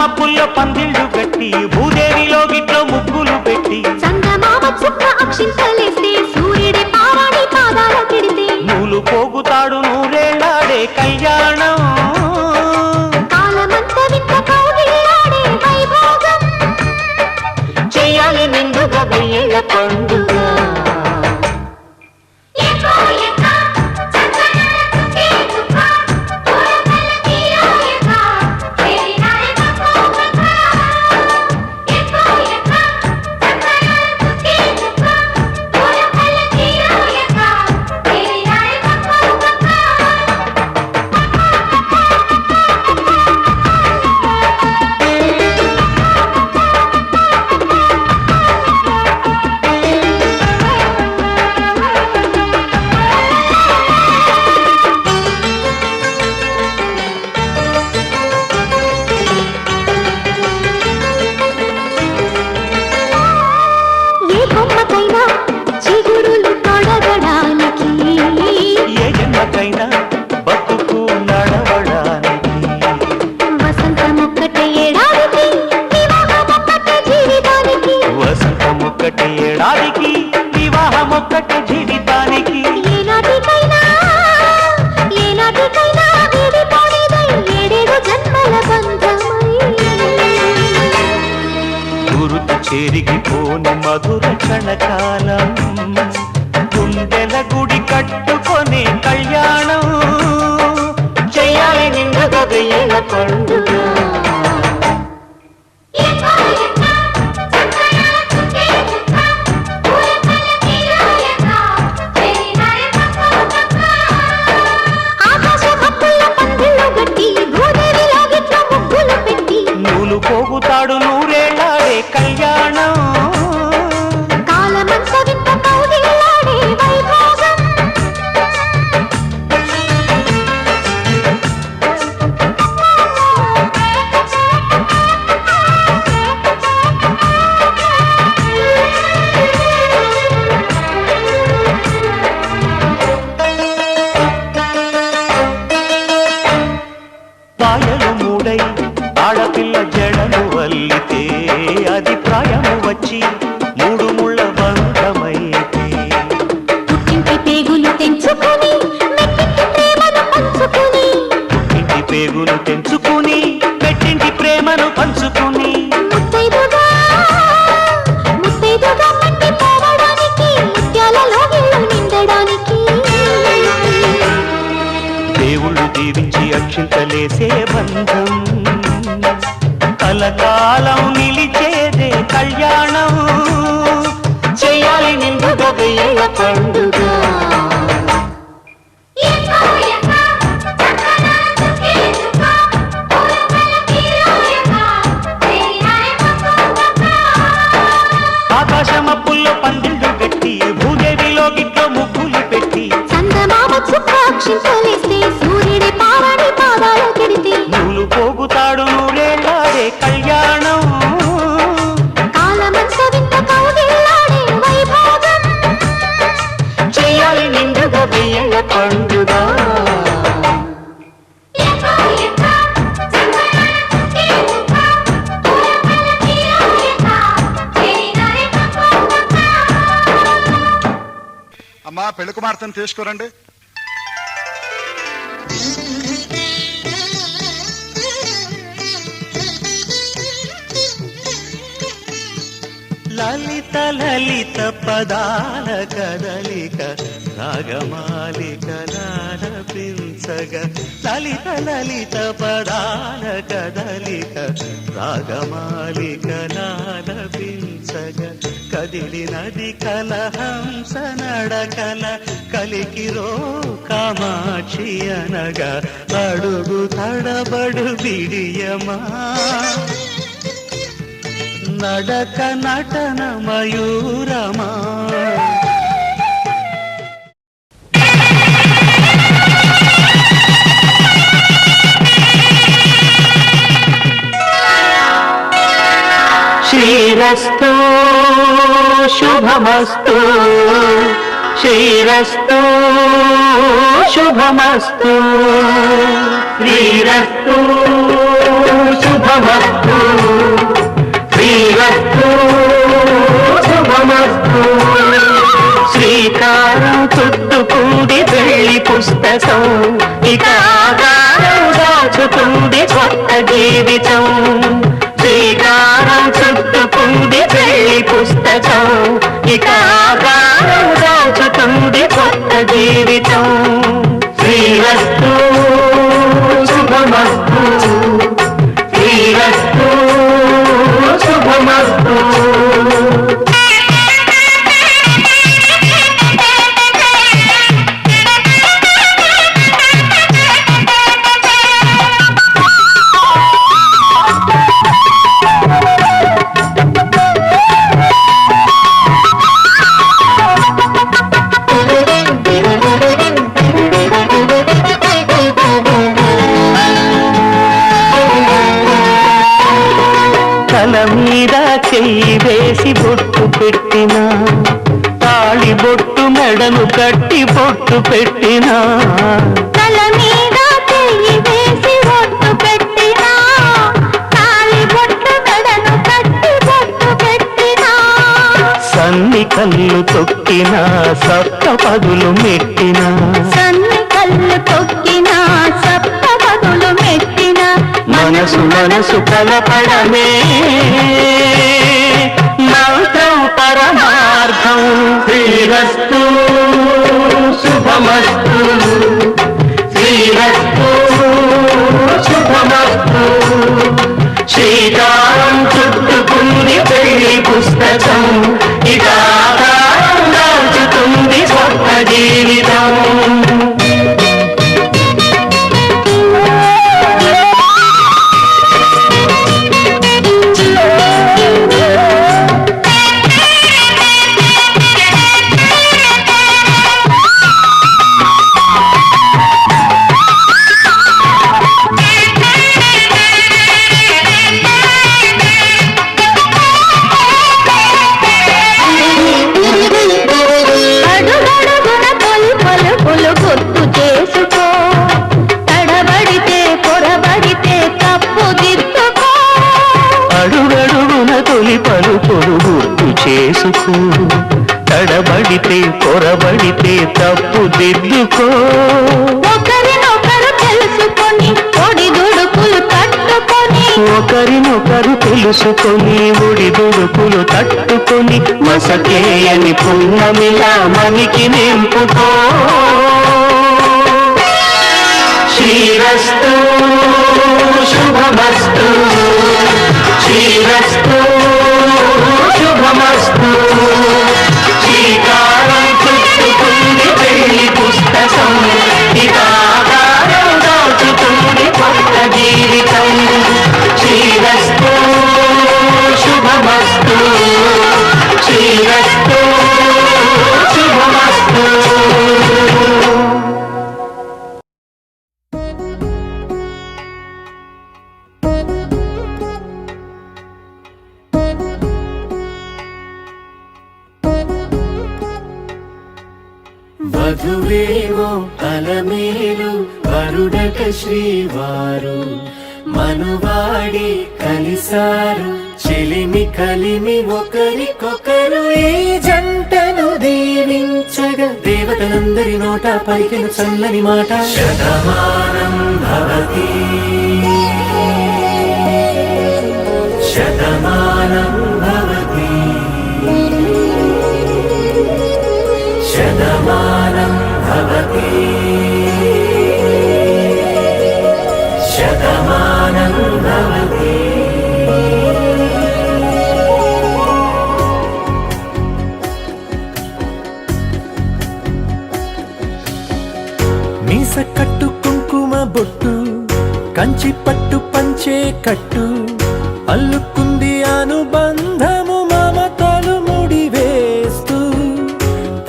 ఆకాశమప్పుల్లో పందిళ్ళు కట్టి భూదేవిలో గిట్లో ముగ్గులు పెట్టి చందమామ చుక్క అక్షింతలేస్తే సూర్యుడి పారాణి పాదాల కిడితే నూలు పోగుతాడు నూరేళ్ళాడే కళ్యాణం కాలమంత వింత కౌగిల్లాడే వైభోగం చెయ్యాలి నిండుగా వెయ్యేళ్ళ పండుగ చేరిగిపోని మధుర క్షణకాలం గుండెల గుడి కట్టుకొని కళ్యాణం చెయ్యాలి నిండుగా వెయ్యేళ్ళ పండుగ నూలు పోగుతాడు నూరేళ్ళాడే కళ్యాణం కాలమంత వింత కౌగిల్లాడే వైభోగం పాయలు మూడై ఆడపిల్ల జడను వల్లితే అది ప్రాయము వచ్చి మూడు ముళ్ళ బంధమైతే పుట్టింటి పేగులు తెంచుకొని మెట్టింటి ప్రేమను పంచుకొని పుట్టింటి పేగులు తెంచుకుని పెట్టింటి ప్రేమను పంచుకుని ముత్తైదుగా మట్టి పోవడానికి ముత్యాలలో ఇల్లు నిండడానికి దేవుళ్ళు దీవించి అక్షింతలేసే బంధం కలకాలం నిలిచేదే కళ్యాణం చెయ్యాలి నిండుగా వెయ్యేళ్ళ పండుగ ఆకాశమప్పుల్లో పందిళ్ళు కట్టి భూదేవిలో గిట్లో ముగ్గులు పెట్టి చందమామ చుక్క అక్షింతలేస్తే సూర్యుడి పారాణి పాదాల కిడితే నూలు పోగుతాడు నూరేళ్ళాడే కళ్యాణం కాలమంత వింత కౌగిల్లాడే వైభోగం చెయ్యాలి నిండుగా వెయ్యేళ్ళ పండుగ అమ్మా పెళ్లి కుమార్తెను తీసుకురండి. లలిత లలిత పదాల కదలిక రాగమాలిక నారపించగ లలిత లలిత పదాల కదలిక రాగమాలిక నారపించగ కదిలినది కలహంస నడకల కలికిరో కామాక్షి అనగా అడుగు తడబడు బిడియమా నడక నటన మయూరమా శ్రీరస్తు శుభమస్తు శ్రీరస్తు శుభమస్తు శ్రీరస్తు శుభమస్తు శ్రీరస్తు శుభమస్తు శ్రీకారం చుట్టుకుంది పెళ్లి పుస్తకం ఇక ఆకారం దాచుతుంది కొత్త జీవితం శ్రీకారం చుట్టుకుంది పెళ్లి పుస్తకం ఇక ఆకారం దాచుతుంది కొత్త జీవితం శ్రీరస్తు శుభమస్తు శ్రీరస్తు శుభమస్తు తల మీద చెయ్యి వేసి బొట్టు పెట్టినా తాళి బొట్టు మెడను కట్టి బొట్టు పెట్టినా తల మీద చెయ్యి వేసి బొట్టు పెట్టినా తాళి బొట్టు మెడను కట్టి బొట్టు పెట్టినా సన్ని కళ్ళు తొక్కినా సప్త పదులు మెట్టినా సన్ని కళ్ళు తొక్కినా సప్త పదులు మెట్టినా మనసు మనసు కలపడమే మంత్రం పరమార్థం శ్రీరస్తు శుభమస్తు శ్రీరస్తు శుభమస్తు శ్రీకారం చుట్టుకుంది పెళ్లి పుస్తకం ఇక ఆకారం దాచుతుంది కొత్త జీవితం అడుగడుగున తొలి పలుకులు గుర్తు చేసుకో తడబడితే పొరబడితే తప్పు దిద్దుకో అడుగడుగున తొలి పలుకులు గుర్తు చేసుకో తడబడితే పొరబడితే తప్పు దిద్దుకో ఒకరినొకరు తెలుసుకొని ఒడిదుడుకులు తట్టుకొని ఒకరినొకరు తెలుసుకొని ఒడిదుడుకులు తట్టుకొని మసకేయని పున్నమిలా మనికి నింపుకో శ్రీరస్తు శుభమస్తు శ్రీరస్తు శుభమస్తు శ్రీకారం చుట్టుకుంది పెళ్లి పుస్తకం ఇక ఆకారం దాచుతుంది కొత్త జీవితం శ్రీరస్తు శుభమస్తు శ్రీరస్తు శుభమస్తు వధువేమో అలమేలు వరుడట శ్రీవారు మనువాడి కలిసారు చెలిమి కలిమి ఒకరికొకరు ఈ జంటను దీవించగా దేవతలందరి నోట పలికిన చల్లని మాట శతమానం భవతి శతమానం భవతి శతమానం భవతి శతమానం భవతి మీస కట్టు కుంకుమ బొట్టు కంచి పట్టు పంచే కట్టు అల్లుకుంది అనుబంధము మమతలు ముడివేస్తూ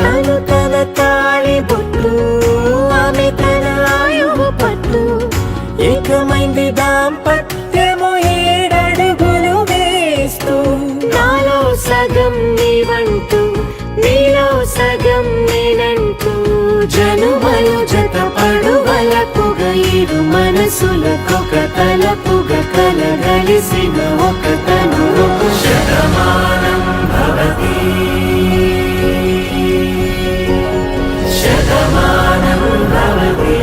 తను తన తాళి బొట్టు ఆమె తన ఆయువు పట్టు ఏకమైంది దాంపత్యము 7 అడుగులు వేస్తూ నాలో సగం నీవంటూ నీలో సగం నేనంటూ జనుమలు జత పడువలపుగ 7 మనసులకొక తలపుగ కల కలిసిన ఒక తనువుకు శతమానం భవతి శతమానం భవతి.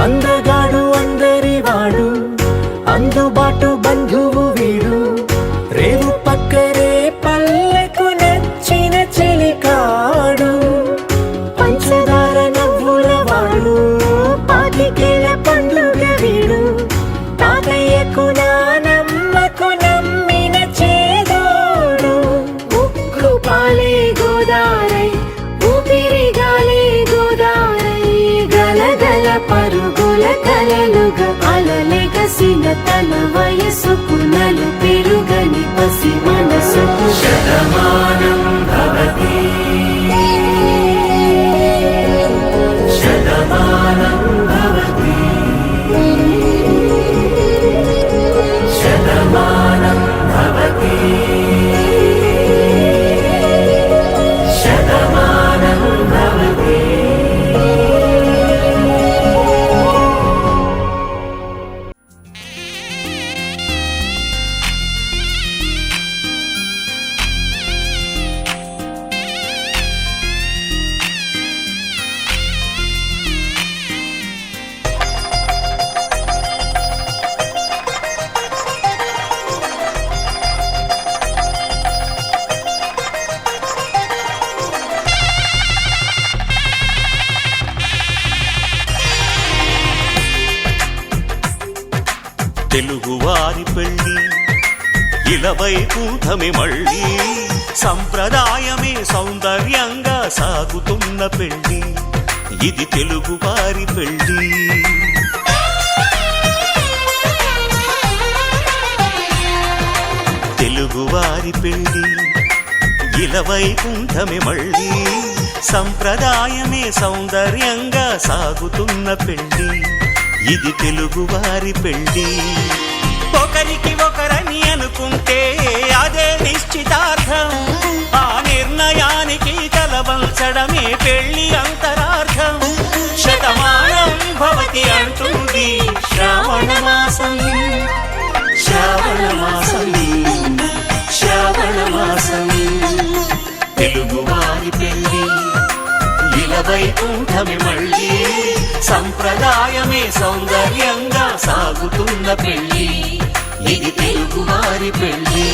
అందగాడు అందరివాడు అందుబాటు బంధువు వీడు రేవు పక్కరే పల్లెకు నచ్చిన చెలికాడు పంచదార నవ్వుల వాడు పాతికేల పండుగ వీడు తాతయ్యకు నానమ్మకు నమ్మిన చేదోడు ఉక్కు పాలే గోదారై ఊపిరి గాలే గోదారై గలగల పరుగుల కలలుగా అలలెగసిన తన వయసుకు నలు పెరుగని పసి మనసుకు శతమానం భవతి శతమానం భవతి శతమానం భవతి శతమానం భవతి. తెలుగువారి పెళ్ళి ఇలవైకుంఠమే మళ్ళీ సంప్రదాయమే సౌందర్యంగా సాగుతున్న పెళ్ళి ఇది తెలుగువారి పెళ్ళి. తెలుగువారి పెళ్ళి ఇలవైకుంఠమే మళ్ళీ సంప్రదాయమే సౌందర్యంగా సాగుతున్న పెళ్ళి ఇది తెలుగువారి పెళ్ళి. ఒకరికి ఒకరని అనుకుంటే అదే నిశ్చితార్థం ఆ నిర్ణయానికి తలవంచడమే పెళ్ళి అంతరార్థం. శతమానం భవతి అంటుంది శ్రావణ మాసం శ్రావణ మాసం శ్రావణ మాసం. తెలుగువారి పెళ్ళి ఇలవైకుంఠమే మళ్ళీ సంప్రదాయమే సౌందర్యంగా సాగుతున్న పెళ్ళి ఇది తెలుగువారి పెళ్ళి.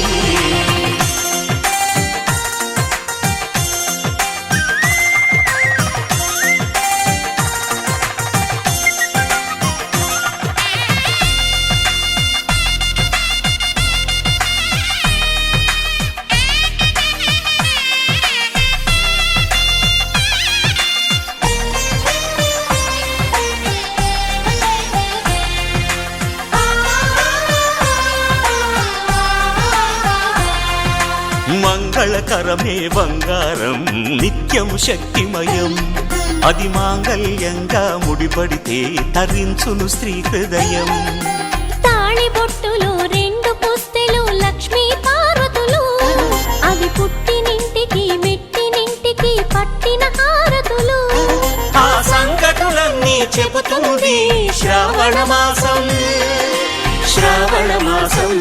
మంగళకరమే బంగారం నిత్యం శక్తిమయం అది మాంగళ్యంగా ముడిపడితే తరించును స్త్రీ హృదయం. తాళి బొట్టులు రెండు పుస్తెలు లక్ష్మీ పార్వతులు అవి పుట్టినింటికి మెట్టినింటికి పట్టిన హారతులు ఆ సంగతులన్నీ చెబుతుంది శ్రావణ మాసం శ్రావణ మాసం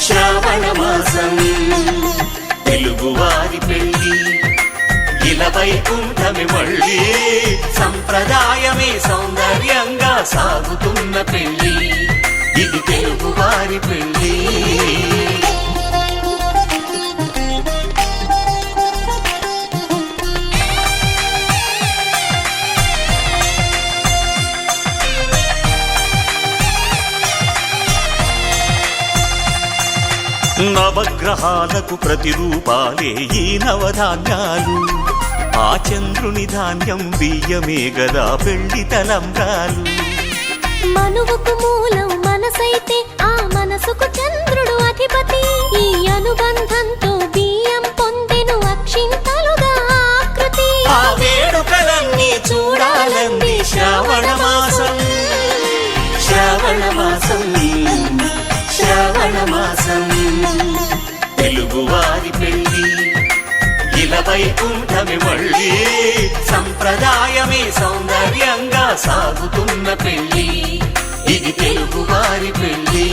శ్రావణ మాసం. తెలుగువారి పెళ్ళి ఇలవైకుంఠమే మళ్ళీ సంప్రదాయమే సౌందర్యంగా సాగుతున్న పెళ్ళి ఇది తెలుగువారి పెళ్ళి. నవగ్రహాలకు ప్రతిరూపాలే ఈ నవధాన్యాలు ఆ చంద్రుని ధాన్యం బియ్యమే గదా పెళ్లి తలంబ్రాలు మనువుకు మూలం మనసైతే ఆ మనసుకు చంద్రుడు అధిపతి. ఈ అనుబంధంతో బియ్యం పొందెను అక్షింతలుగా ఆకృతి. ఆ వేడుకలన్నీ చూడాలంది శ్రావణ మాసం, శ్రావణ మాసం, శ్రావణ మాసం. తెలుగువారి పెళ్ళి ఇలా వైకుంఠమి మళ్ళీ, సంప్రదాయమే సౌందర్యంగా సాగుతున్న పెళ్ళి, ఇది తెలుగువారి పెళ్ళి.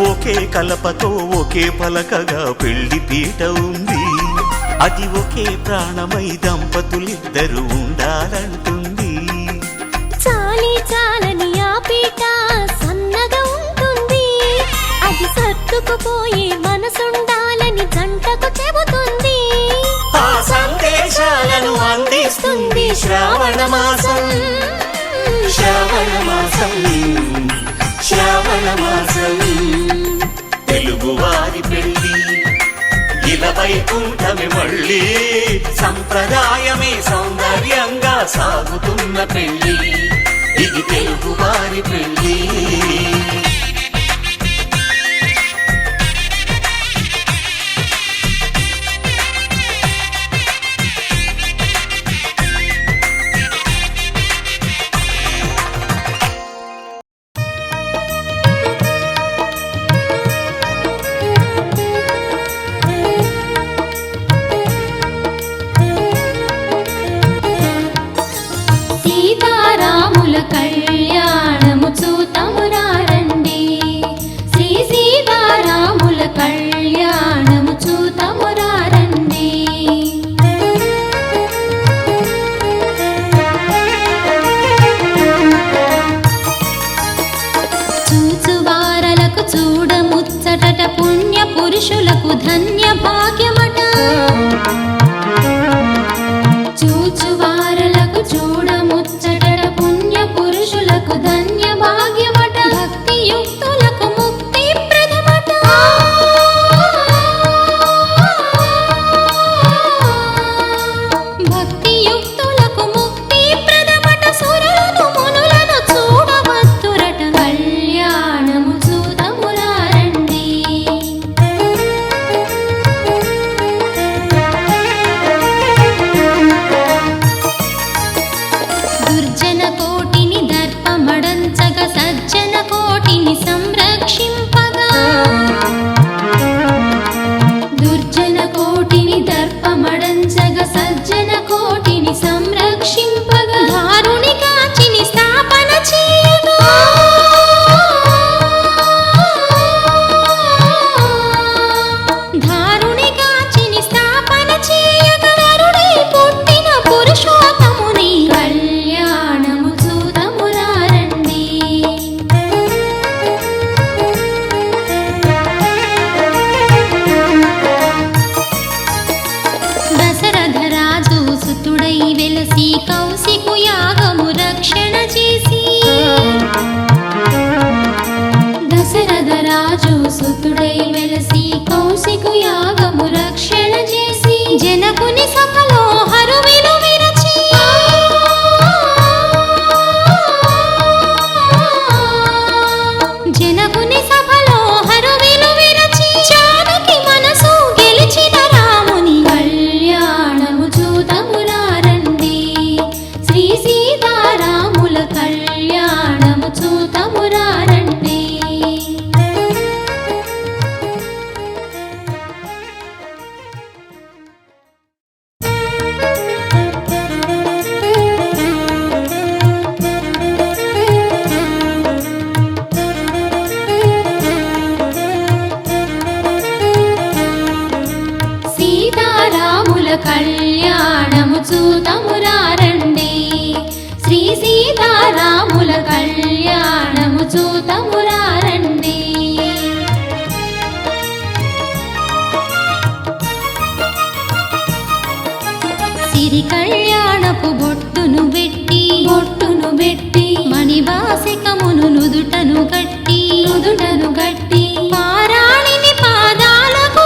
ఒకే కలపతో ఒకే పలకగా పెళ్లి పీట ఉంది, అది ఒకే ప్రాణమై దంపతులిద్దరూ ఉండాలంటుంది. చాలి చాలని ఆ పీట సన్నగా ఉంటుంది, అది సర్దుకుపోయే మనసుండాలని జంటకు చెబుతుంది. ఆ సందేశాలను అందిస్తుంది శ్రావణ మాసం, శ్రావణ మాసం, శ్రావణ మాసం. తెలుగువారి పెళ్ళి ఇలా వైకుంఠమి మళ్ళీ, సంప్రదాయమే సౌందర్యంగా సాగుతున్న పెళ్ళి, ఇది తెలుగువారి పెళ్ళి. సీతారాముల కళ్యాణము చూతమురారండి, శ్రీ సీతారాముల కళ్యాణము చూతమురారండి. చూచువారలకు చూడముచ్చటట, పుణ్య పురుషులకు ధన్య భాగ్యమట. చూచువారలకు చూడముచ్చటట, పుణ్య పురుషులకు ధన్య భాగ్యమట. భక్తి యుక్తులకు ముక్తి ప్రదమట. భక్తి యుక్తులకు ముక్తి ప్రదమట. సురులను మునులను చూడవత్తురట, కళ్యాణము చూతమురారండి. దుర్జన కోటిని దర్పమడంచగ, సజ్జన కోటిని సంరక్షింపగా. దుర్జన కోటిని దర్పమడంచగ, సజ్జన కోటిని సంరక్షింపగా. దారుని కాచిని స్థాపన చేయగా. దారుని కాచిని స్థాపన చేయగా, నరుడై పుట్టిన పురుషోత్తముని కళ్యాణము చూతమురారండి. దశరథ రాజు సుతుడై వెలసి, కౌశికు యాగము రక్షణ చేసి. దశరథ రాజు సుతుడై వెలసి, కౌశికు యాగము రక్షణ చేసి. జనకుని సభలో హరువిలు విరచి. జనకుని సభలో హరువిలు విరచి, జానకి మనసు గెలిచిన రాముని కళ్యాణము చూతమురారండి, శ్రీ సీతారాముల కళ్యాణము చూతమురారండి. సీతారాముల కళ్యాణము చూతమురారండి, శ్రీ సీతారాముల కళ్యాణము చూతమురారండి. సిరి కళ్యాణపు బొట్టును పెట్టి మణివాసికమును నుదుటను గట్టి పారాణిని పాదాలకు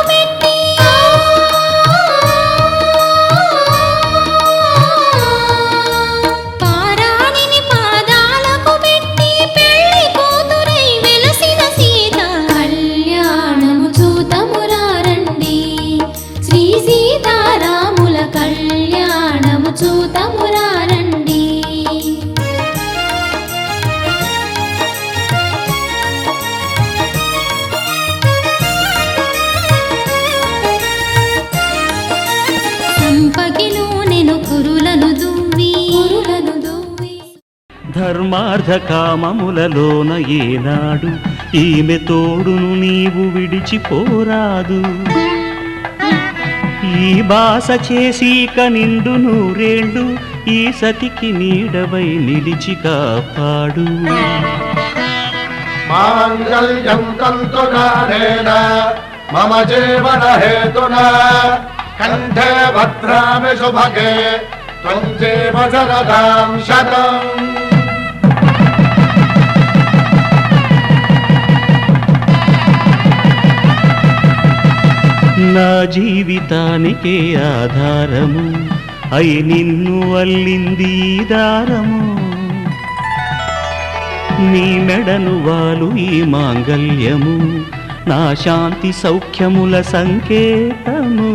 పెట్టి పెళ్లి కూతురై వెలసిన సీత కళ్యాణము చూతమురారండి శ్రీ సీతారాముల కళ్యాణము చూతమురారండి. సంపగిలో నేను కురులను దువ్వి ధర్మార్థ కామములలోన ఏనాడు ఈమె తోడును నీవు విడిచిపోరాదు. ఈ బాస చేసి కనిండు నూరేళ్ళు ఈ సతికి నీడవై నిలిచి కాపాడు. మాంగళ్యం తంతునానేన మమ జీవన హేతునా కంఠే భద్రామి శుభగే త్వం జీవ శరదాం శతం. నా జీవితానికే ఆధారము అయి నిన్ను అల్లింది ఈ దారము. నీ మెడను వాలు ఈ మాంగల్యము నా శాంతి సౌఖ్యముల సంకేతము.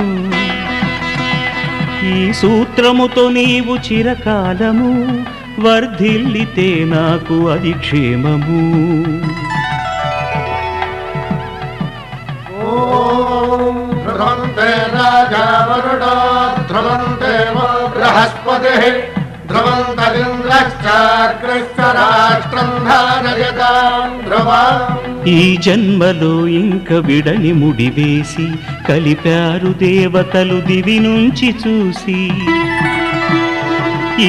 ఈ సూత్రముతో నీవు చిరకాలము వర్ధిల్లితే నాకు అది క్షేమము. ధ్రువంతే రాజా వరుడో ధ్రువంతే బృహస్పతి ధ్రువంతరింద్రశ్చాగ్రశ్చ రాష్ట్రం ధారయతాం ధ్రువం. ఈ జన్మలో ఇంక విడని ముడివేసి కలిపారు దేవతలు దివి నుంచి చూసి.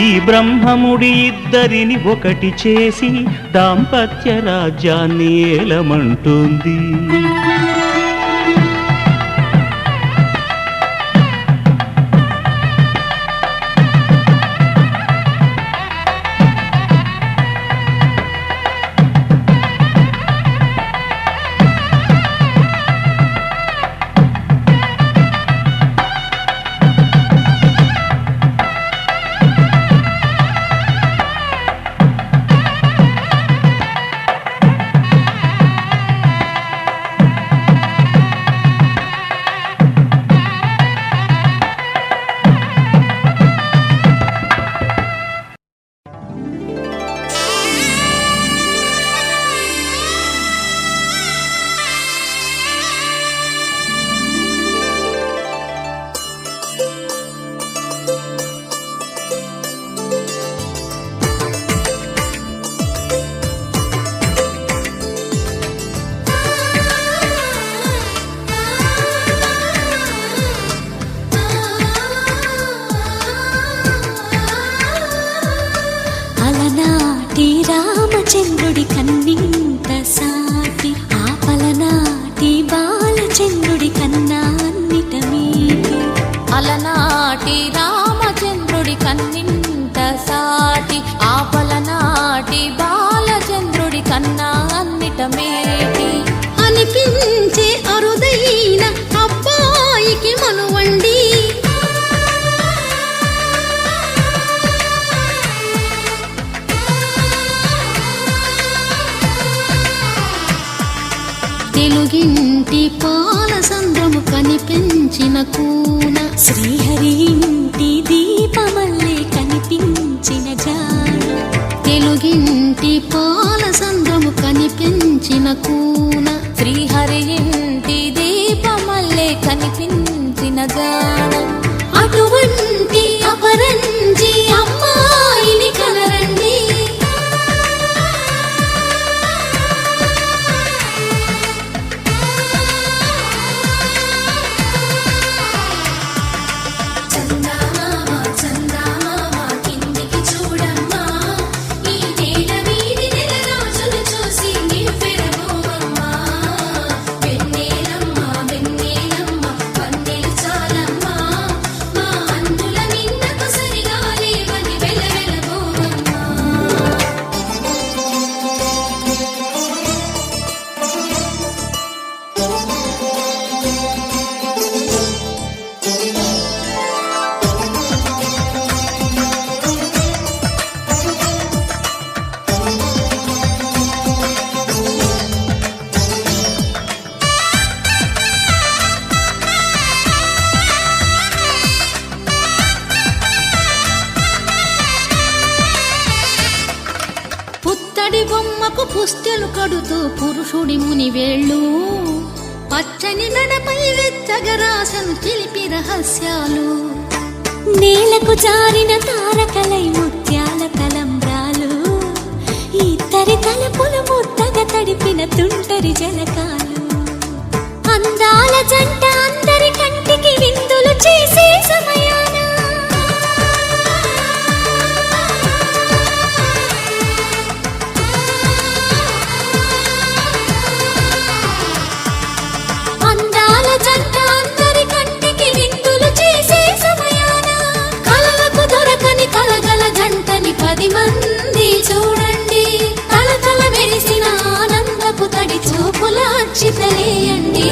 ఈ బ్రహ్మముడి ఇద్దరిని ఒకటి చేసి దాంపత్య రాజ్యాన్ని ఏలమంటుంది. రామచంద్రుడి కన్నింత సాటి ఆపలనాటి బాలచంద్రుడి కన్నా అన్నిట మీటి. అలనాటి రామచంద్రుడి కన్నింత సాటి ఆపలనాటి బాలచంద్రుడి కన్నా అన్నిట మేటి. అనిపించే అరుదైన అబ్బాయికి మనువండి తెలుగింటి పాల సంద్రము కనిపించిన కూన శ్రీహరి ఇంటి దీపమల్లే కనిపించిన జాన. తెలుగింటి పాల సంద్రము కనిపించిన కూన శ్రీహరి ఇంటి దీపమల్లే కనిపించిన జాన. అటువంటి అపరంజి అమ్మాయిని కనరండి. వెన్నెలమ్మ వెన్నెలమ్మ వన్నెలు చాలమ్మ పసుపు పుస్తెలు కడుతూ పురుషుడి ముని వేళ్ళు పచ్చని మెడపై వెచ్చగరాసను చిలిపి రహస్యాలు నేలకు జారిన తారకలై ముత్యాల తలంబ్రాలు ఇద్దరి తలపులు ముద్దగా తడిపిన తుంటరి జలకాలు అందాల జంట అందరి కంటికి విందులు చేసే సమయాన అందాల జంట అందరి కంటికి విందులు చేసే సమయాన కలలకు దొరకని కలగల జంటని 10 మంది చూడండి తల మెరిసిన ఆనందపు తడి చూపుల అచ్చితలేయండి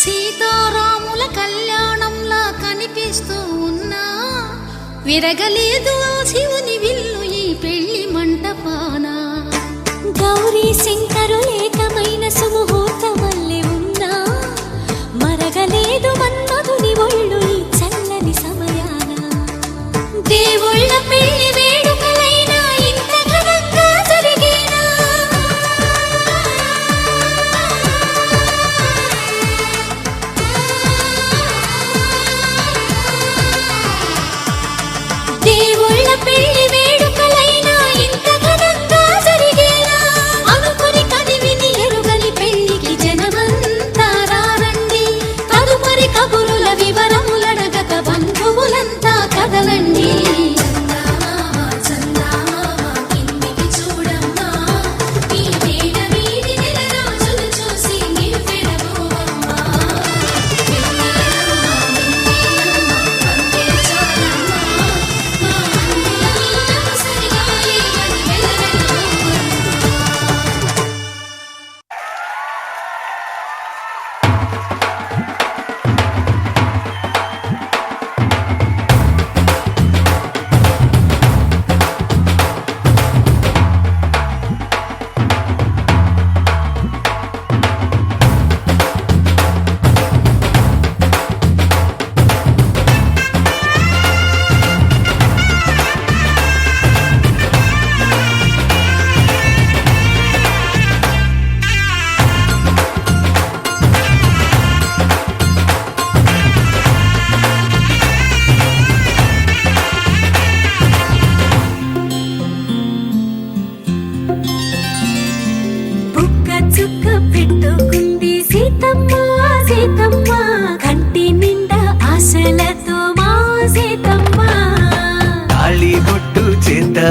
సీతారాముల కళ్యాణంలా కనిపిస్తూ ఉన్నా విరగలేదు ఆ శివుని విల్లు ఈ పెళ్లి మంటపాన గౌరీ శంకరు ఏకమైన సుముహూర్తమల్లె ఉన్నా మరగలేదు మన్మధుని ఒళ్ళు ఈ చల్లని సమయాన దేవుళ్ళ పెళ్లి వేడుకలైనా ఇంత ఘనంగా జరిగేనా దేవుళ్ళ పెళ్లి వేడుకలైనా ఇంత ఘనంగా జరిగేనా అనుకుని కదివిని ఎరుగని పెళ్లికి జనమంతా రారండి తదుపరి కబురుల వివరములడగక బంధువులంతా కదలండి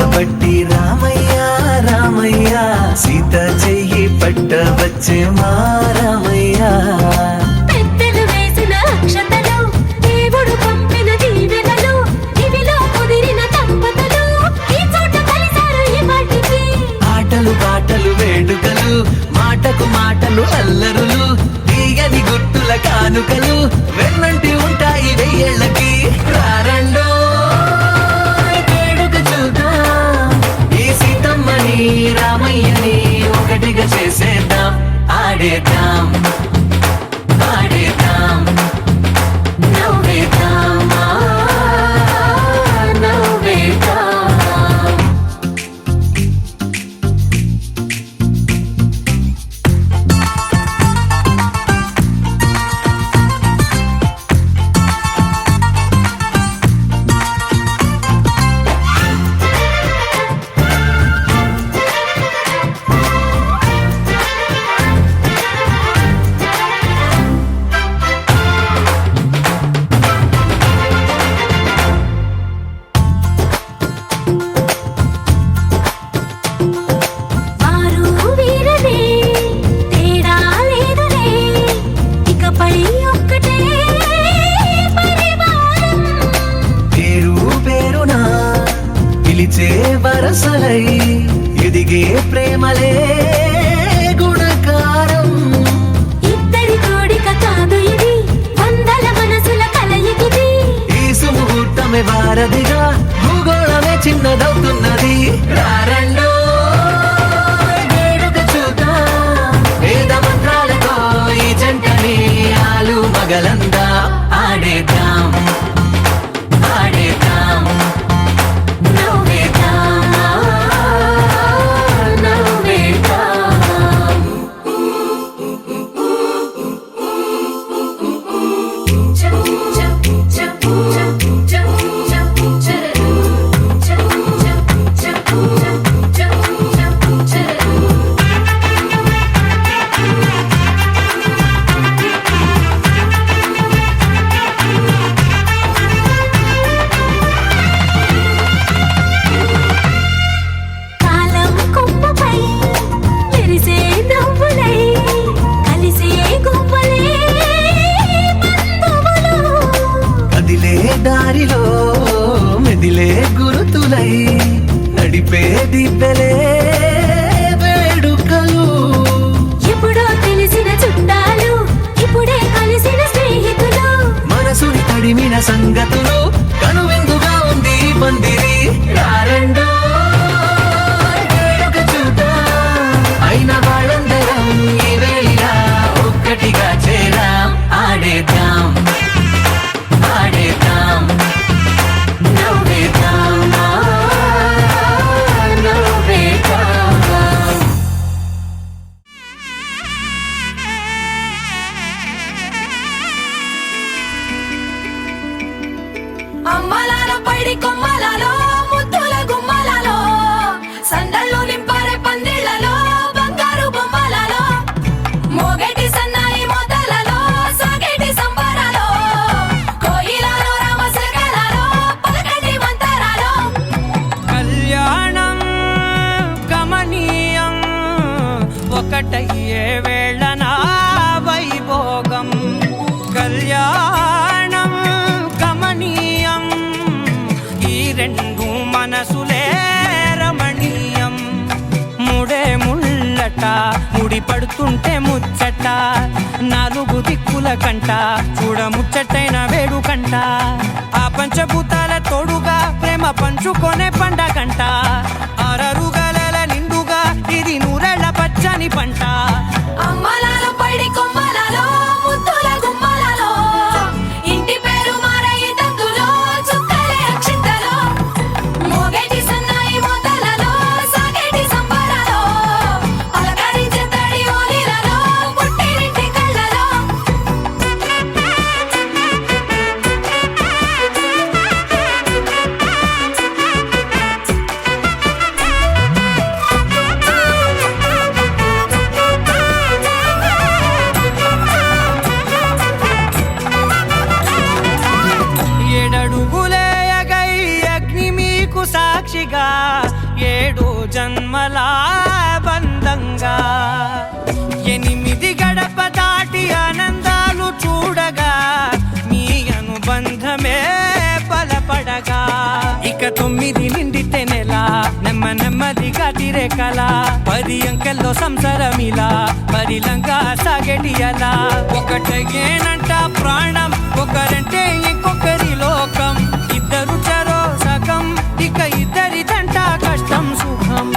పట్టి రామయ్య రామయ్య సీత చెయ్యి పట్ట వచ్చే మా రామయ్య పెద్దలు వేసిన అక్షతలు దేవుడు పంపిన దీవెనలు ఇవిలో కుదిరిన దంపతులు ఈ చోట కలిసారు ఈ పాటికి ఆటలు పాటలు వేడుకలు మాటకు మాటలు అల్లరులు తీయని గుర్తుల కానుకలు వెన్నంటి ఉంటాయి వెయ్యేళ్ళకి రారండో రామయ్యని ఒకటిగా చేసేద్దాం ఆడేద్దాం ఆడేద్దాం నవ్వేద్దాం నవ్వేద్దాం అసలై ఎదిగే ప్రేమలే గుణకారం. ఇద్దరి కోడిక కాదు ఇది, వందల మనసుల కలయికిది. ఈ సుముహూర్తమే వారధిగా భూగోళమే చిన్నదవుతున్నది. రారండో వేడుక చూద్దాం, వేద మంత్రాలతో ఈ జంటని ఆలు మగలందా ఆడేద్దాం ఆడేద్దాం నవ్వేద్దాం, నవ్వేద్దాం. కాలం కొమ్మపై మెరిసే నవ్వులై కలిసే గువ్వలే బంధువులు. కదిలే దారిలో మెదిలే గురుతులై నడిపే దిబ్బెలే వేడుకలు. ఎప్పుడో తెలిసిన చుట్టాలు, ఇప్పుడే కలిసిన స్నేహితులు. మనసుని తడిమిన సంగతులు కనువిందుగా ఉంది ఈ పందిరి. రారండో వేడుక చూద్దాం, అయిన వాళ్ళందరం ఈ వేళ ఒక్కటిగా చేరాం ఆడేద్దాం ఆడేద్దాం నవ్వేద్దాం, నవ్వేద్దాం. అమ్మలాలో పైడి కొమ్మలలో ముద్దుల గుమ్మలలో సందళ్ళు నింపారే పందిళ్లలో బంగారు బొమ్మలలో మోగేటి సన్నాయి మోతలలో సాగేటి సంబరాలో కోయిలలో రామశకలలో పలకటి మంతరాలో. కళ్యాణం గమనీయం ఒకటయ్యే వేళ నా వైభోగం. కళ్యాణం గమనీయం ఈ రెండు మనసులే రమణీయం. ముడే ముళ్ళట ముడి పడుతుంటే ముచ్చట, నాలుగు దిక్కుల కంట చూడ ముచ్చటైన వేడుకంట. ఆ పంచభూతాల తోడుగా ప్రేమ పంచుకొనే పండగంట. అరరుగల నిండుగా ఇది నూరెళ్ళ పచ్చని పంట. అమ్మలాలో పైడి కొమ్మలలో ముద్దుల గుమ్మలలో ఇంటి పేరు మారయి తందులో చుక్కలే అక్షింతలో మోగేటి సన్నాయి మోతలలో సాగేటి సంబరాలో పలకరించే తడి ఓలిలలో పుట్టినింటి కళ్ళలో. ఏడడుగులే ఎగై అగ్ని మీకు సాక్షిగా ఏడు జన్మల బంధంగా. 8 గడప దాటి ఆనందాలు చూడగా మీ అనుబంధమే బలపడగా. ఇక 9 నిండితే నెల నెమ్మదిగా తిరే కల. 10 అంకెల్లో సంసారమిలా పరిలంగా సాగేటి అలా. ఒకటేనంట ప్రాణం, ఒకరంటే ఇంకొకరి లోకం. ఇద్దరు చరో సగం, ఇక ఇద్దరిదంట కష్టం సుఖం.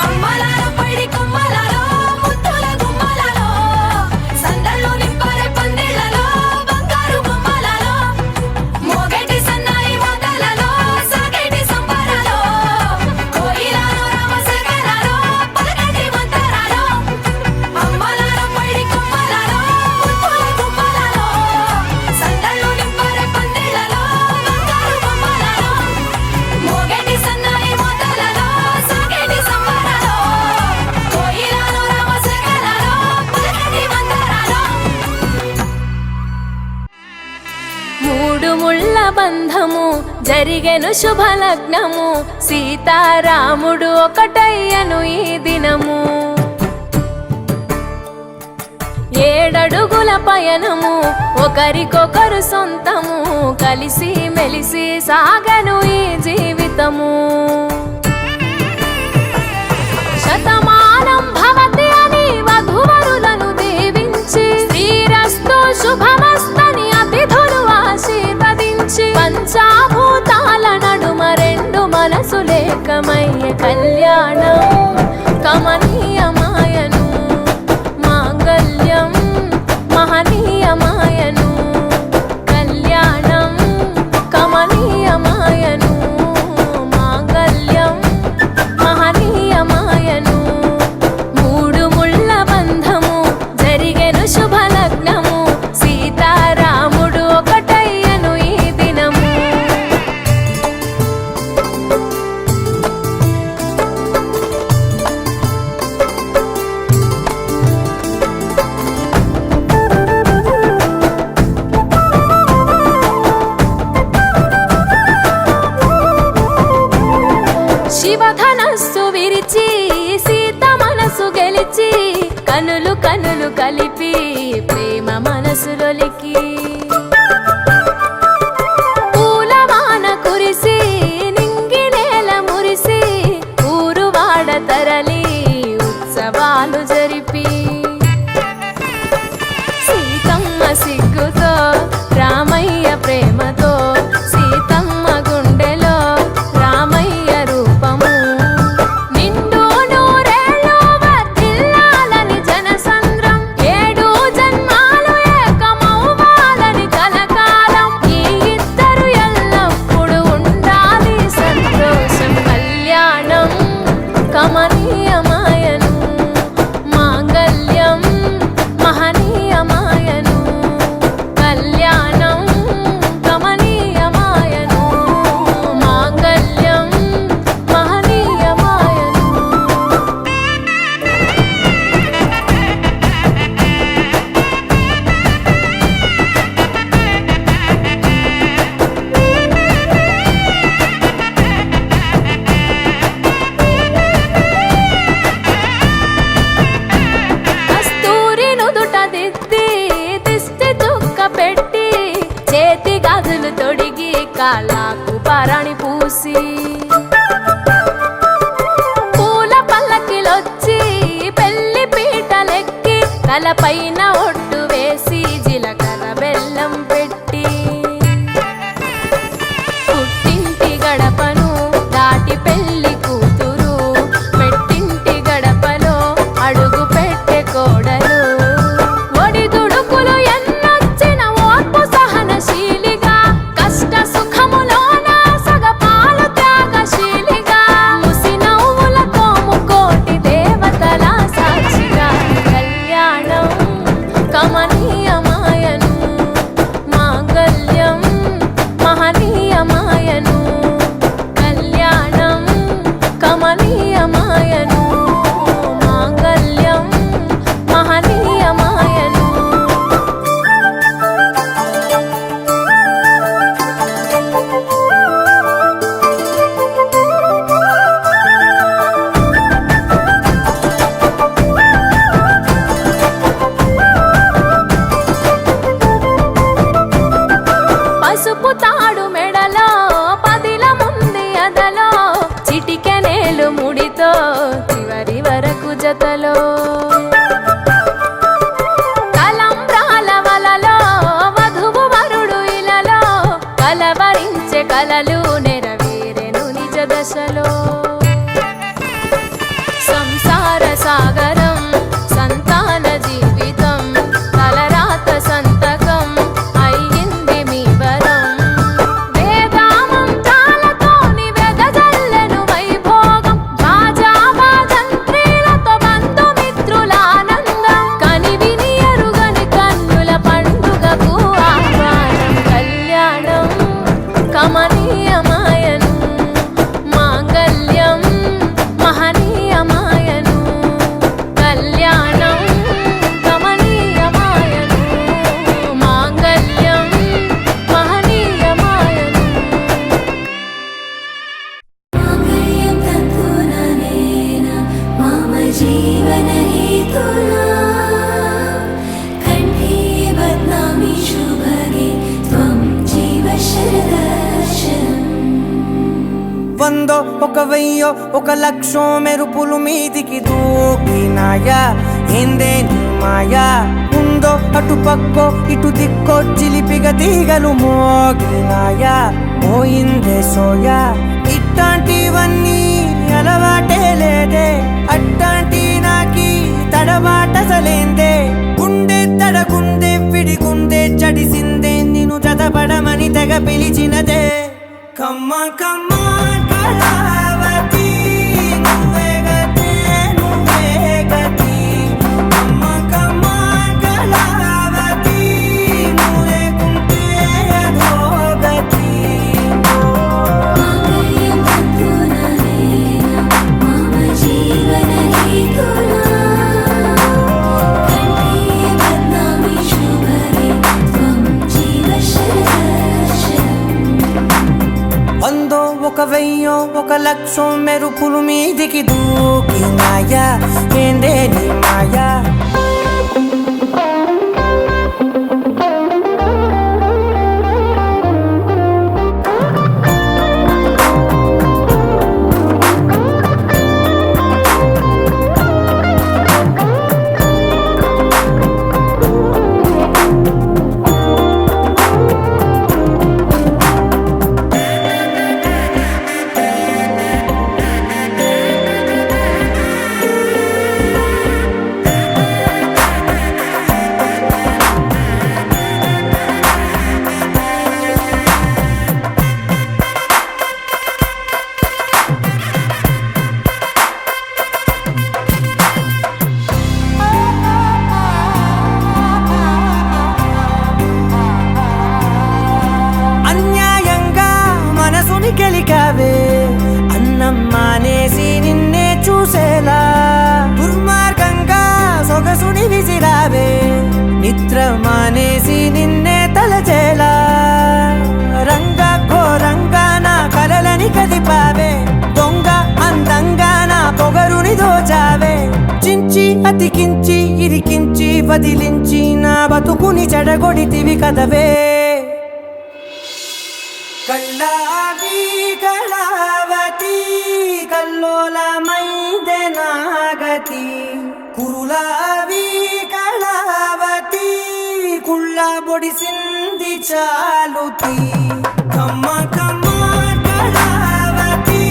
అమ్మలాలో పైడి కొమ్మలలో ముద్దుల గుమ్మలలో సందళ్ళు నింపారే పందిళ్లలో బంగారు బొమ్మలలో మోగేటి సన్నాయి మోతలలో సాగేటి సంబరాలో కోయిలలో రామశకలలో పలకటి మంతరాలో. అమ్మలాలో పైడి కొమ్మలలో ముద్దుల గుమ్మలలో సందళ్ళు నింపారే పందిళ్లలో బంగారు బొమ్మలలో మోగేటి సన్నాయి మోతలలో సాగేటి సంబరాలో కోయిలలో రామశకలలో పలకటి మంతరాలో. మూడు ముళ్ళ బంధము జరిగెను శుభలగ్నము, సీతారాముడు ఒకటయ్యను ఈ దినము. 7 అడుగుల పయనము ఒకరికొకరు సొంతము, కలిసి మెలిసి సాగను ఈ జీవితం. జీవితము. శతమానం భవతి అని వధువరులను దీవించి శ్రీరస్తు శుభమస్తని అతిథులు ఆశీర్వదించి పంచాభూతాల నడుమ రెండు మనసులేకమయ్య కళ్యాణం కమనీయమాయను మాంగళ్యం మహనీయమాయను కళ్యాణం కమనీయమాయను మాంగళ్యం మహనీయమాయను మూడు ముళ్ళ బంధము జరిగెను శుభలగ్నము సీతారాముడు ఒకటయ్యను ఈ దినము. శివధనస్సు విరిచి సీత మనసు గెలిచి కనులు కనులు కలిపి ప్రేమ మనసులొలికి పూలవాన కురిసి నింగి నేల మురిసి ఊరువాడ తరలి ఉత్సవాలు జరిపి సీతమ్మ సిగ్గుతో రామయ్య ప్రేమతో సీతమ్మ గుండెలో రామయ్య రూపము నిండు నూరేళ్ళు వర్ధిల్లాలని జనసంద్రం ఏడు జన్మాలు ఏకమవ్వాలని కలకాలం ఈ ఇద్దరు ఎల్లప్పుడు ఉండాలి సంతోషం కళ్యాణం కమనీయమాయను మాంగళ్యం మహనీయమాయను కళ్యాణం కమనీయమాయను మాంగళ్యం మహనీయమాయను. కస్తూరి నుదుట దిద్ది దిష్టి చుక్క పెట్టి చేతి గాజులు తొడిగి కాళ్ళకు పరాణి పూసి పూల పల్లకిలొచ్చి పెళ్లి పీటలెక్కి తలపైన ఒట్టు వేసి జీలకర్ర బెల్లం పెట్టి పుట్టింటి గడపను దాటి పెళ్లి కూతురు పెట్టింటి గడపలో అడుగు పెట్టే కోడలు ఒడిదుడుకులు ఎన్నొచ్చిన ఓర్పు సహనశీలిగా కష్ట సుఖములోన సగపాలు త్యాగశీలిగా ముసి నవ్వులతో ముకోటి దేవతల సాక్షిగా కళ్యాణం కమనీయమాయను మాంగళ్యం మహనీయమాయను కళ్యాణం కమనీయమాయను మాంగళ్యం మహనీయమాయను. పసుపు తాడు మెడలో పదిల ముంది అదలో చిటికెనేలు ముడితో చివరి వరకు జతలో కలంబ్రాల వలలో వధువు వరుడు ఇలలో కలవరించే కలలు నెరవేరెను నిజ దశలో సంసార సాగరం సంతాన జీవితం తలరాత సంతకం అయ్యింది మీ వరం వేదామంత్రాలతోని వెదజల్లెను వైభోగం భాజావాదంత్రీలతో బంధుమిత్రుల ఆనందం కనివిని ఎరుగని కన్నుల పండుగకు ఆహ్వానం కళ్యాణం కమనీయం వందో ఒక వెయ్యో ఒక లక్షో మెరుపులు మీదికి దూకినాయా ఏందే నీ మాయా ఉందో అటు పక్కో ఇటు దిక్కో చిలిపిగా తీగలు మోగినాయా పోయిందే సోయా ఇట్లాంటివన్నీ అలవాటే లేదే అట్లాంటి నాకి తడబాటసలేందే గుండె తడగుండే విడిగుండే చడిసిందే నిన్ను చదపడమని తెగ పిలిచినదే కమ్మ కమ్మ కళావతి నువ్వే గతే నువ్వే గతి కమ్మ కమ్మ కళావతి నువ్వు లేకుంటే అదో గతి వందో ఒక వెయ్యో ఒక లక్షో మెరుపులు మీదికి దూకినాయా ఏందే నీ మాయా గెలికావే అన్నం మానేసి నిన్నే చూసేలా దుర్మార్గంగా సొగసుని విసిరావే నిద్ర మానేసి నిన్నే తలచేలా రంగ ఘోరంగా నా కలలని కదిపావే దొంగ అందంగా నా పొగరుని దోచావే చించి అతికించి ఇరికించి వదిలించి నా బతుకుని చెడగొడితివి కదవే కళ్ళావి కళావతి కల్లోలమైందే నాగతి కురులావి కళావతి కుళ్ళ బొడిసింది చాలుతి కమ్మ కమ్మ కళావతి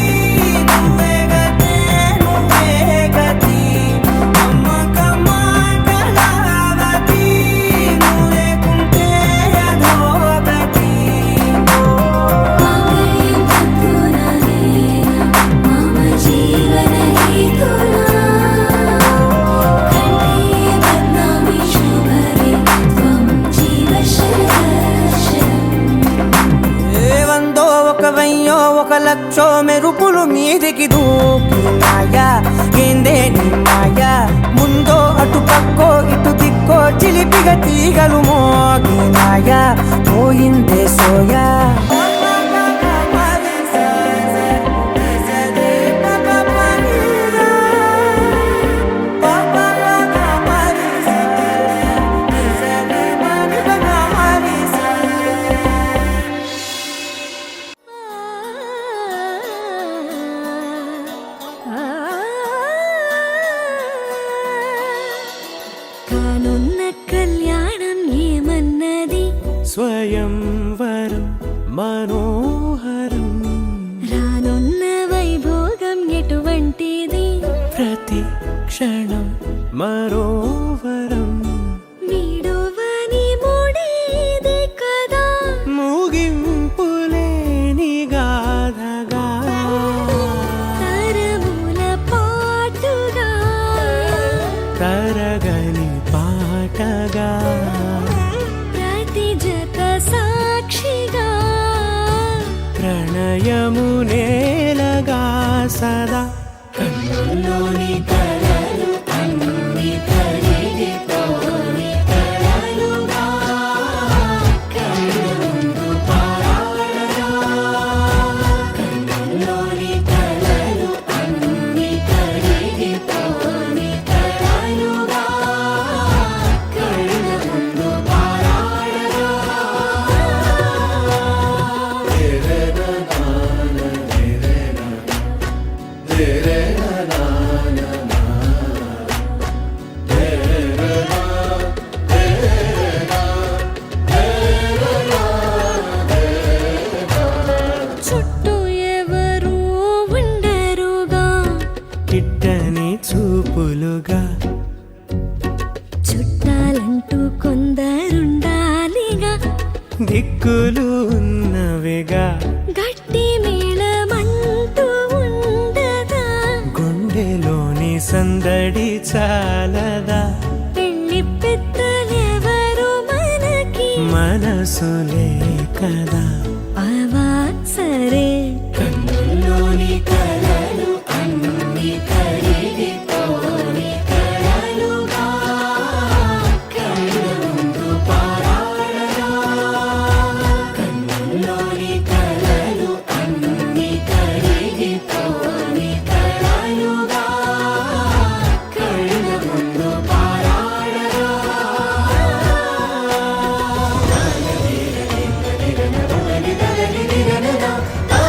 నువ్వే గతే నువ్వే గతి కమ్మ కమ్మ కళావతి నువ్వు లేకుంటే అదో గతి ఒక లక్షో మెరుపులు మీదికి దూకినాయా ఏందే నీ మాయా ముందో అటు పక్కో ఇటు దిక్కో చిలిపిగా తీగలు మోగినాయా పోయిందే సోయా కానున్న కళ్యాణం ఏమన్నది స్వయంవరం మనోహరం రానున్న వైభోగం ఎటువంటిది ప్రతి క్షణం మరోవరం వీడువని మూడేది కదా ముగింపులేని గాథగా తరముల పాటుగా తరగని పాటగా ప్రతి జత సాక్షిగా ప్రణయము నేలగా సదా కన్నుల్లోని కలలు అన్ని దిక్కులు ఉన్నవిగా గట్టి మేళమంటూ ఉండదా గుండెలోని సందడి చాలదా పెళ్లి పెద్దలెవరు మనకి మనసులే కదా అవా సరే కన్నుల్లోని కలలు అన్ని కరిగిపోని కలలుగా కళ్ళ ముందు పారాడగా కన్నుల్లోని కలలు అన్ని కరిగిపోని కలలుగా కళ్ళ ముందు పారాడగా ఆ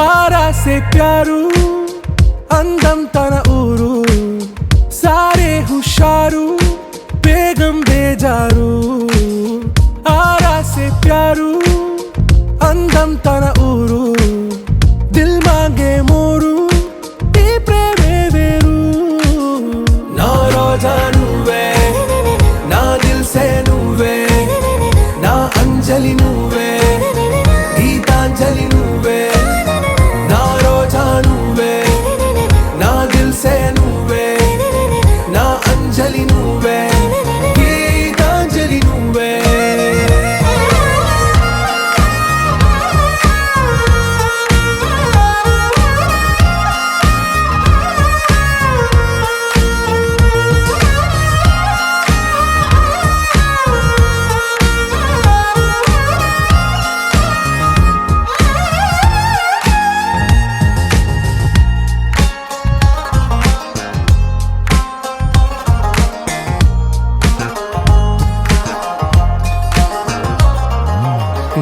ఆరా సే ప్యారు అందం తన ఊరు సారే హుషారు బేగం బేజారు ఆరా సే ప్యారు అందం తన ఊరు దిల్ మాంగే మోరు ఈ ప్రేమే వేరు నా రోజా నువ్వే నా దిల్ సే నువ్వే నా అంజలి నువ్వే గీతాంజలి నువ్వే నా రోజా నువ్వే నా దిల్ సే నువ్వే నా అంజలి నువ్వే గీతాంజలి నువ్వే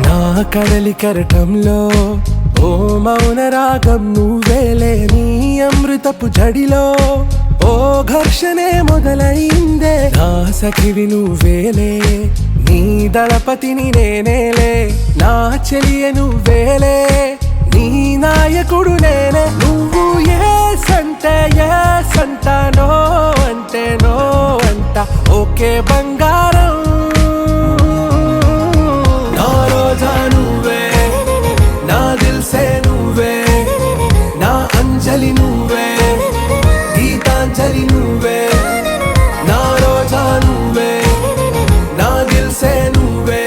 నా కడలి కరటంలో ఓ మౌన రాగం నువ్వేలే నీ అమృతపు జడిలో ఓ ఘర్షణే మొదలైందే నా సఖివి నువ్వేలే నీ దళపతిని నేనేలే నా చెలియ నువ్వేలే నీ నాయకుడు నేనే నువ్వు ఏ సంట నో అంటే నో అంట ఓకే బంగారం నా రోజా నువ్వే నా దిల్ సే నువ్వే నా అంజలి నువ్వే గీతాంజలి నువ్వే నా రోజా నువ్వే నా దిల్ సే నువ్వే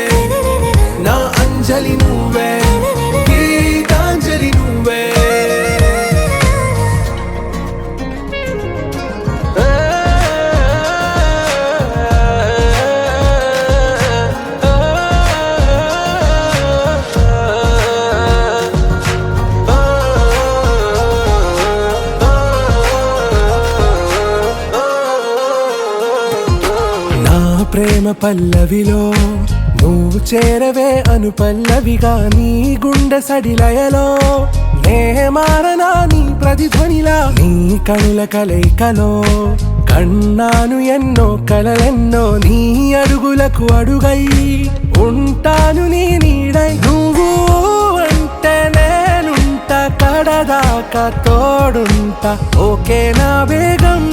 నా అంజలి నువ్వే గీతాంజలి నువ్వే నా ప్రేమ పల్లవిలో నువ్వు చేరవే అను పల్లవిగా నీ గుండె సడిలయలో నే మారనా నీ ప్రతిధ్వనిలా నీ కనుల కలయికలో కన్నాను ఎన్నో కలలెన్నో నీ అడుగులకు అడుగై ఉంటాను నీ నీడై నువ్వు అంటే నేనుంట కడదాకా తోడుంట ఓకే నా బేగం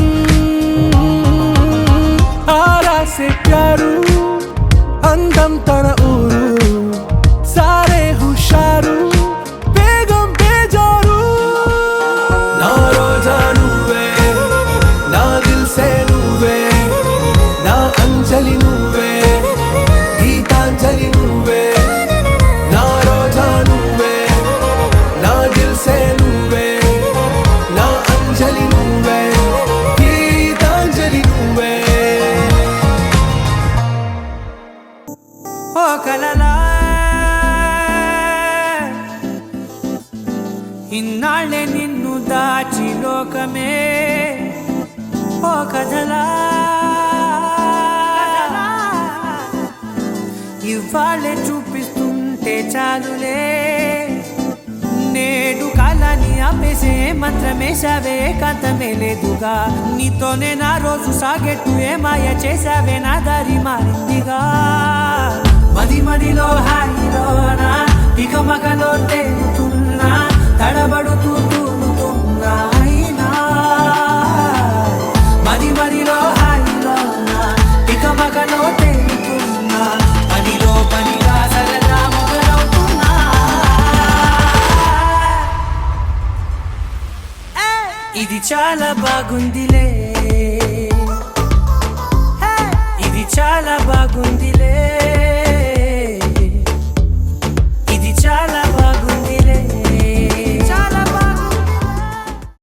ఆరా సే ప్యారు అందం తన ఊరు సారే హుషారు బేగం బేజారు నా రోజా నువ్వే నా దిల్ సే నువ్వే నా అంజలి నువ్వే గీతాంజలి నువ్వే నా రోజా నువ్వే నా దిల్ సే నువ్వే నా అంజలి నువ్వే గీతాంజలి నువ్వే ఓ కలలా ఇన్నాళ్ళే నిన్ను దాచి లోకమే ఓ కథలా ఇవాళ్ళే చూపిస్తుంటే చాలులే నేడు కాలాన్ని ఆపేసే మంత్రమేశావే కాంతమే లేదుగా నీతోనే నా రోజు సాగెట్టు ఏ మాయ చేశావే నా దారి మారిందిగా మది మదిలో హాయిలోనా ఇక మగలో తేలుతున్నా తడబడుతూ తూలుతున్నా అయినా మది మదిలో హాయిలోనా ఇక మగలో తేలుతున్నా పనిలో పనిగా సరదా మొదలవుతున్నా ఇది చాలా బాగుందిలే